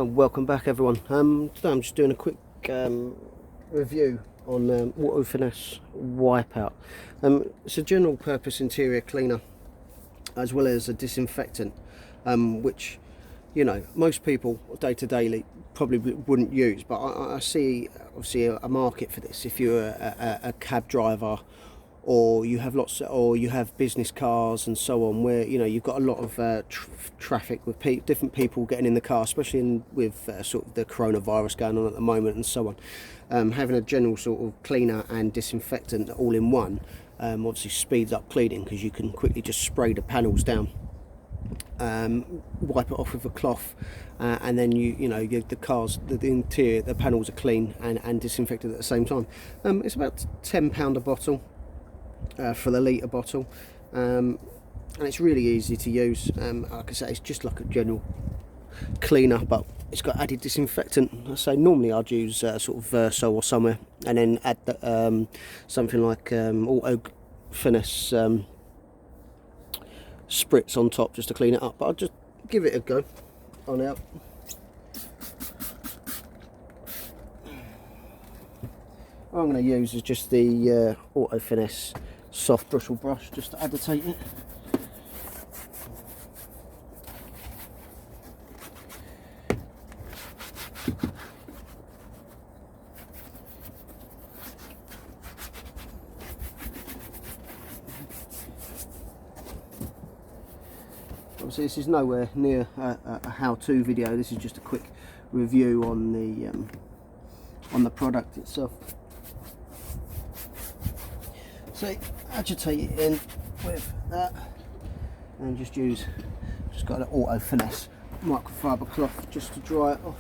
Welcome back, everyone. Today I'm just doing a quick review on Finesse Wipeout. It's a general purpose interior cleaner as well as a disinfectant, which, you know, most people day to day probably wouldn't use, but I see obviously a market for this. If you're a cab driver, or you have you have business cars and so on, where you've got a lot of traffic with different people getting in the car, especially with sort of the coronavirus going on at the moment and so on. Having a general sort of cleaner and disinfectant all in one obviously speeds up cleaning, because you can quickly just spray the panels down, wipe it off with a cloth, and then the interior, the panels are clean and disinfected at the same time. It's about £10 a bottle. For the litre bottle, and it's really easy to use. Like I say, it's just like a general cleaner, but it's got added disinfectant. I say normally I'd use sort of Verso or somewhere, and then add something like Auto Finesse spritz on top just to clean it up, but I'll just give it a go on out. What I'm going to use is just the Auto Finesse soft bristle brush, just to agitate it. Obviously this is nowhere near a how-to video. This is just a quick review on the product itself. So agitate it in with that, and just got an Auto Finesse microfiber cloth just to dry it off.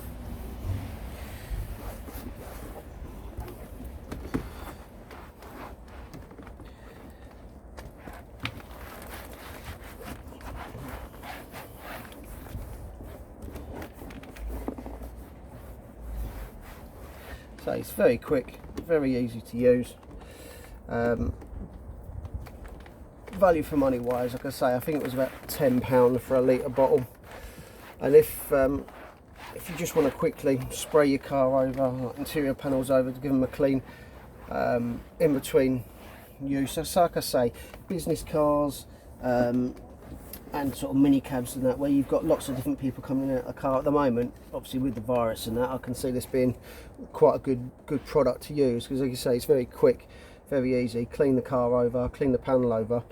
So it's very quick, very easy to use. Value for money wise, like I say, I think it was about £10 for a litre bottle. And if you just want to quickly spray your car over, interior panels over, to give them a clean in between use, so like I say, business cars and sort of mini cabs and that, where you've got lots of different people coming in out of the car at the moment, obviously with the virus and that, I can see this being quite a good product to use, because like you say, it's very quick, very easy, clean the car over, clean the panel over,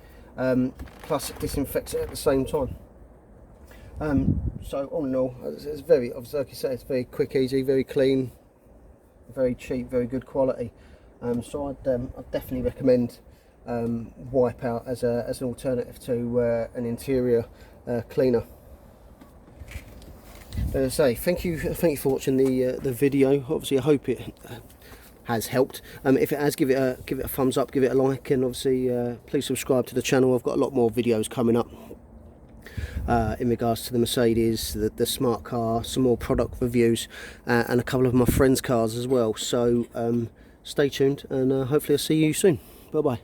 plus it disinfects it at the same time. So all in all, it's very, obviously like you say, it's very quick, easy, very clean, very cheap, very good quality. So I'd definitely recommend Wipeout as an alternative to an interior cleaner. As I say, thank you for watching the video. Obviously I hope it has helped. If it has, give it a thumbs up, give it a like, and obviously please subscribe to the channel. I've got a lot more videos coming up in regards to the Mercedes, the smart car, some more product reviews, and a couple of my friends' cars as well. So stay tuned, and hopefully I'll see you soon. Bye bye.